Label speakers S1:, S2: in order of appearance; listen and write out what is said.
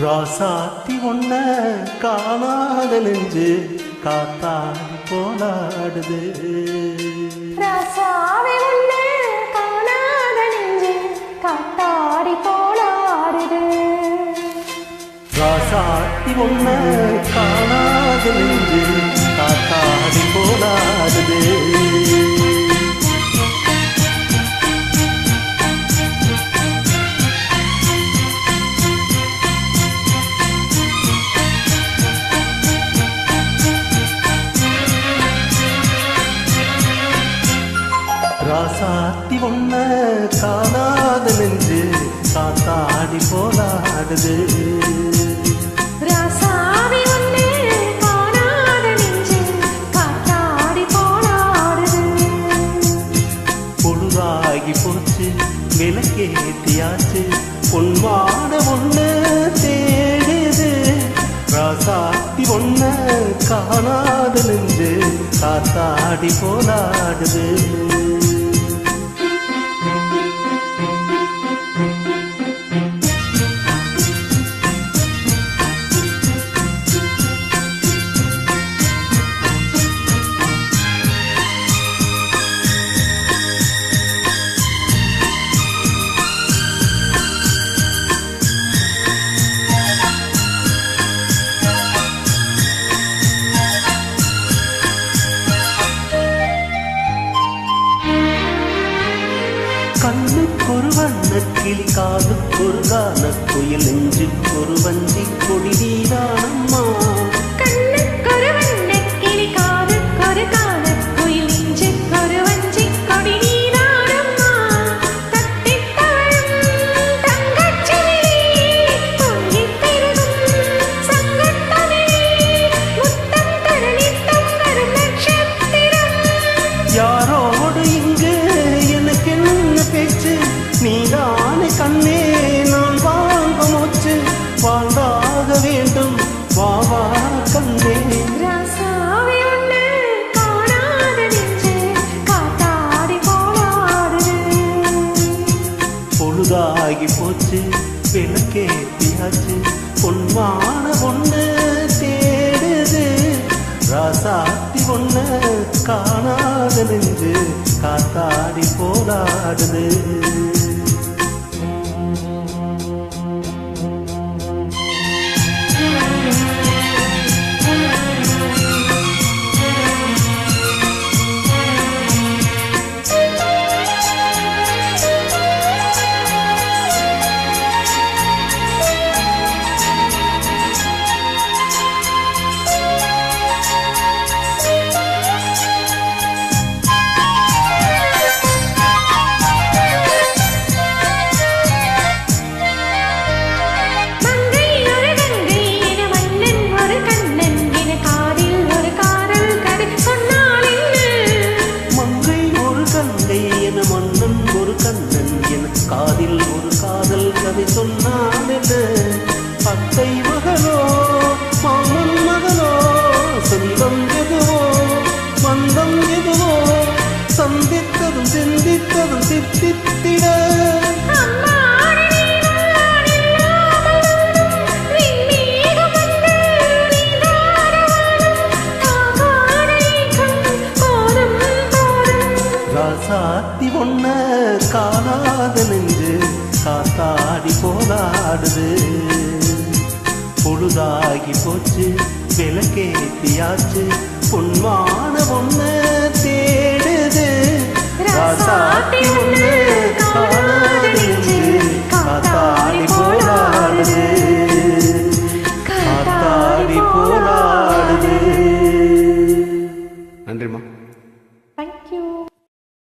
S1: ராசாத்தி ஒன்ன காணாத நெஞ்சு காத்தாடி போலாடுது.
S2: ராசாவே ஒன்ன காணாத நெஞ்சு காத்தாடி போலாடுது.
S1: ராசாத்தி ஒன்ன காணாத நெஞ்சு காத்தாடி போலாடுது. ராசாத்தி ஒன்ன காணாத நெஞ்சு காத்தாடி போலாடுது.
S2: ராசாவே ஒன்ன காணாத நெஞ்சு காத்தாடி போலாடுது.
S1: பொழுதாகி போச்சு விளக்கேத்தியாச்சு பொன்மான ஒண்ணு தேடுது. ராசாத்தி ஒன்ன காணாத நெஞ்சு காத்தாடி போலாடுது. கண்ணுக்கொரு வண்ணக்கிளி காதுக்கொரு கானக்குயில் நெஞ்சுக்கொரு வஞ்சி கொடி நீதானம்மா.
S2: கண்ணுக்கொரு வண்ணக்கிளி காதுக்கொரு கானக்குயில் நெஞ்சுக்கொரு வஞ்சி கொடி நீதானம்மா. தட்டித் தவழும் தங்கச்சிமிழி பொங்கிப் பெருகும் சங்கத்தமிழி முத்தம் தர நித்தம் வரும் நட்சத்திரம்.
S1: யாரோடு இங்கு எனக்கு என்ன பேச்சு நீதானே கண்ணே நான் வாங்க மூச்சு வாழ்ந்தாக வேண்டும் வாவா கண்ணே.
S2: ராசாவே ஒன்ன காணாத நெஞ்சு காத்தாடி போலாடுது.
S1: பொழுதாகி போச்சு விளக்கேத்தியாச்சு பொன்மான ஒண்ணு தேடுது. ராசாத்தி ஒன்ன காணாத நெஞ்சு காத்தாடி போலாடுது. மன்னன் ஒரு கண்ணன் என காதில் ஒரு காதல் கதை சொன்னான். அத்தை மகனோ மாமன் மகனோ சொந்தம் எதுவோ மந்தம் எதுவோ சந்தித்ததும் சிந்தித்ததும் சித்தித்திட. ராசாத்தி ஒன்ன காணாத நெஞ்சு காத்தாடி போலாடுது. பொழுதாகி போச்சு விளக்கேத்தியாச்சு பொன்மான ஒண்ணு